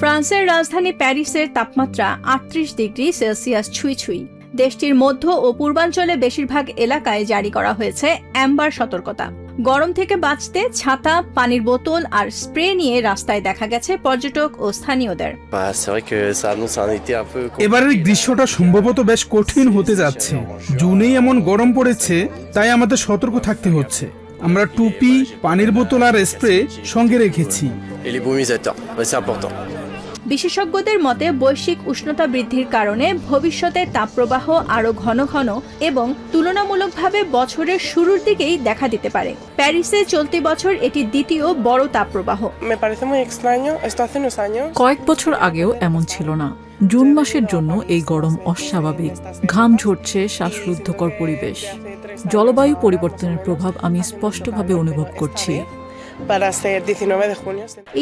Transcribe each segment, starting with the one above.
ফ্রান্সের রাজধানী প্যারিসের তাপমাত্রা ৩৮ ডিগ্রি সেলসিয়াস ছুঁই। দেশটির মধ্য ও পূর্বাঞ্চলে বেশিরভাগ এলাকায় জারি করা হয়েছে অ্যাম্বার সতর্কতা। গরম থেকে বাঁচতে ছাতা, পানির বোতল আর স্প্রে নিয়ে রাস্তায় দেখা গেছে পর্যটক ও স্থানীয়দের। এবারের গ্রীষ্মটা সম্ভবত বেশ কঠিন হতে যাচ্ছে। জুনেই এমন গরম পড়েছে, তাই আমাদের সতর্ক থাকতে হচ্ছে। আমরা টুপি, পানির বোতল আর স্প্রে সঙ্গে রেখেছি। বিশেষজ্ঞদের মতে বৈশ্বিক উষ্ণতা বৃদ্ধির কারণে ভবিষ্যতে তাপপ্রবাহ আরও ঘন এবং তুলনামূলকভাবে বছরের শুরুর দিকেই দেখা দিতে পারে। প্যারিসে চলতি বছর এটি দ্বিতীয় বড় তাপপ্রবাহ। কয়েক বছর আগেও এমন ছিল না। জুন মাসের জন্য এই গরম অস্বাভাবিক। ঘাম ঝরছে, শ্বাসরুদ্ধকর পরিবেশ। জলবায়ু পরিবর্তনের প্রভাব আমি স্পষ্টভাবে অনুভব করছি।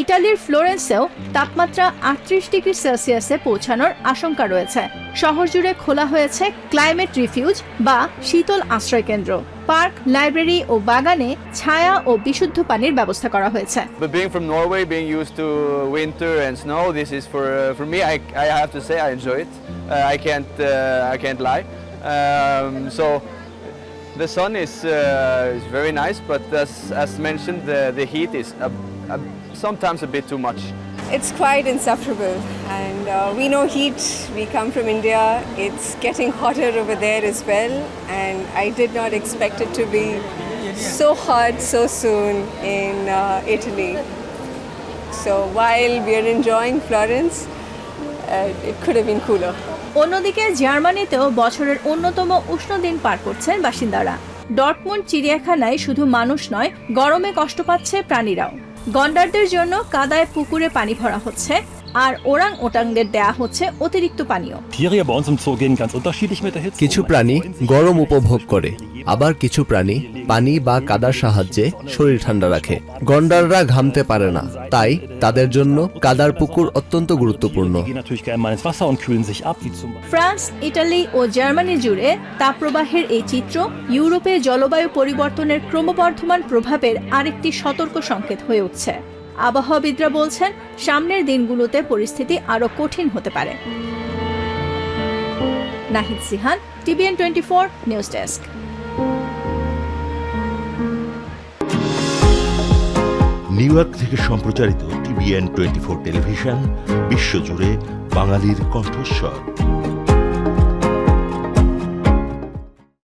ইটালির ফ্লোরেন্সেও তাপমাত্রা ৩৮ ডিগ্রি সেলসিয়াসে পৌঁছানোর আশঙ্কা রয়েছে। শহর জুড়ে খোলা হয়েছে ক্লাইমেট রিফিউজ বা শীতল আশ্রয়কেন্দ্র। পার্ক, লাইব্রেরি ও বাগানে ছায়া ও বিশুদ্ধ পানির ব্যবস্থা করা হয়েছে। But being from Norway, being used to winter and snow, this is for me. I have to say I enjoy it. I can't lie. So the sun is very nice, but as mentioned, the heat is sometimes a bit too much. It's quite insufferable, and we know heat. We come from India. It's getting hotter over there as well, and I did not expect it to be so hot so soon in Italy. So while we are enjoying Florence, it could have been cooler. অন্যদিকে জার্মানিতেও বছরের অন্যতম উষ্ণ দিন পার করছেন বাসিন্দারা। Dortmund চিড়িয়াখানায় শুধু মানুষ নয়, গরমে কষ্ট পাচ্ছে প্রাণীরাও। গন্ডারদের জন্য কাদায় পুকুরে পানি ভরা হচ্ছে, আর ওরাং ওটাংদের দেয়া হচ্ছে অতিরিক্ত পানীয়। কিছু প্রাণী গরম উপভোগ করে, আবার কিছু প্রাণী পানি বা কাদার সাহায্যে শরীর ঠান্ডা রাখে। গন্ডাররা ঘামতে পারে না, তাই তাদের জন্য কাদার পুকুর অত্যন্ত গুরুত্বপূর্ণ। ফ্রান্স, ইটালি ও জার্মানি জুড়ে তাপপ্রবাহের এই চিত্র ইউরোপে জলবায়ু পরিবর্তনের ক্রমবর্ধমান প্রভাবের আরেকটি সতর্ক সংকেত হয়ে উঠছে। আবহাওয়াবিদরা বলছেন, সামনের দিনগুলোতে পরিস্থিতি আরো কঠিন হতে পারে। Nahid Sihan, TVN 24 news desk. New York থেকে সম্প্রচারিত TVN 24 টেলিভিশন বিশ্বজুড়ে বাঙালির কণ্ঠস্বর।